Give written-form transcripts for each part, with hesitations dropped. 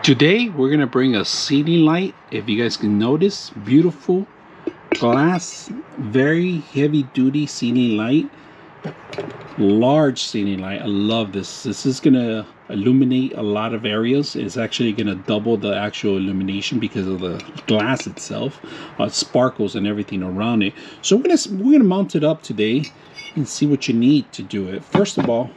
Today we're gonna bring a ceiling light. If you guys can notice, beautiful glass, very heavy duty ceiling light, large ceiling light. I love this. This is gonna illuminate a lot of areas. It's actually gonna double the actual illumination because of the glass itself, sparkles and everything around it. So we're gonna mount it up today and see what you need to do it. First of all,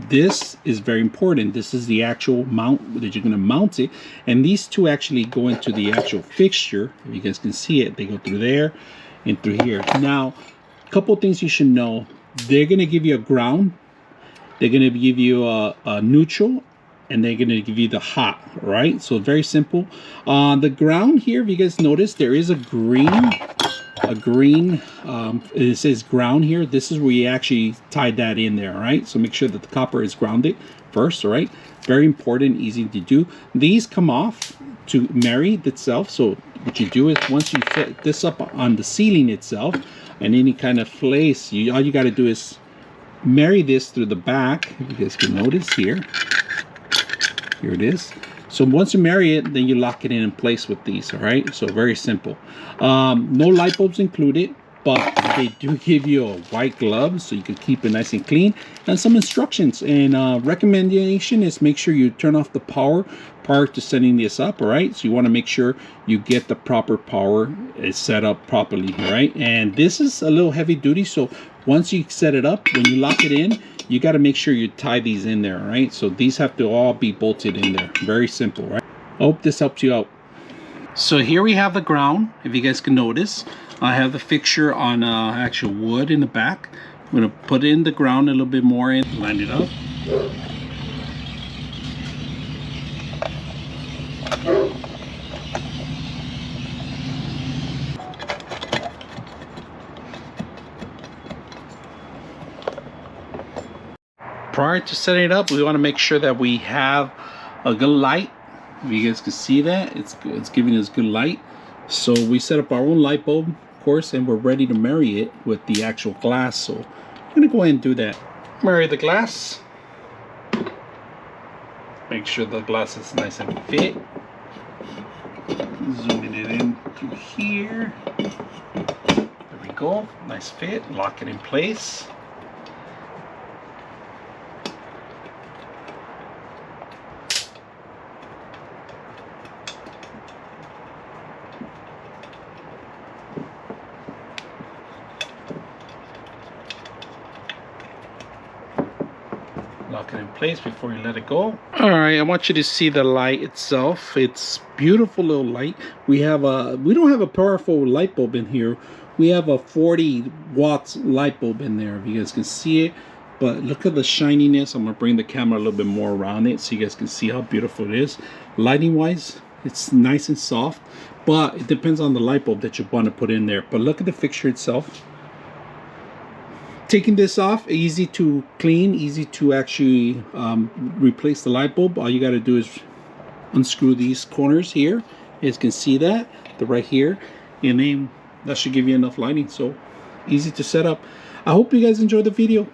this is very important. This is the actual mount that you're going to mount it, and these two actually go into the actual fixture. If you guys can see it, they go through there and through here. Now, a couple things you should know. They're going to give you a ground, they're going to give you a neutral, and they're going to give you the hot, right? So very simple. The ground here, if you guys notice, there is a green it says ground here. This is where you actually tied that in there, right? So make sure that the copper is grounded first, all right? Very important, easy to do. These come off to marry itself. So what you do is once you set this up on the ceiling itself and any kind of place, all you got to do is marry this through the back. If you guys can notice here it is. So once you marry it, then you lock it in place with these, all right? So very simple. No light bulbs included, but they do give you a white glove so you can keep it nice and clean, and some instructions. And recommendation is make sure you turn off the power prior to setting this up, all right? So you want to make sure you get the proper power set up properly, all right? And this is a little heavy duty, so once you set it up, when you lock it in, you got to make sure you tie these in there, right? So these have to all be bolted in there. Very simple, right? I hope this helps you out. So here we have the ground. If you guys can notice, I have the fixture on actual wood in the back. I'm going to put in the ground a little bit more and line it up. Prior to setting it up, we want to make sure that we have a good light. If you guys can see that, it's giving us good light. So we set up our own light bulb, of course, and we're ready to marry it with the actual glass. So I'm going to go ahead and do that. Marry the glass. Make sure the glass is nice and fit. Zooming it in through here. There we go. Nice fit. Lock it in place. Lock it in place before you let it go. All right, I want you to see the light itself. It's beautiful little light. We don't have a powerful light bulb in here. We have a 40 watts light bulb in there, if you guys can see it. But look at the shininess. I'm gonna bring the camera a little bit more around it so you guys can see how beautiful it is. Lighting wise, it's nice and soft, but it depends on the light bulb that you want to put in there. But look at the fixture itself. Taking this off, easy to clean, easy to actually replace the light bulb. All you got to do is unscrew these corners here. You guys can see that, right here, and then that should give you enough lighting. So easy to set up. I hope you guys enjoyed the video.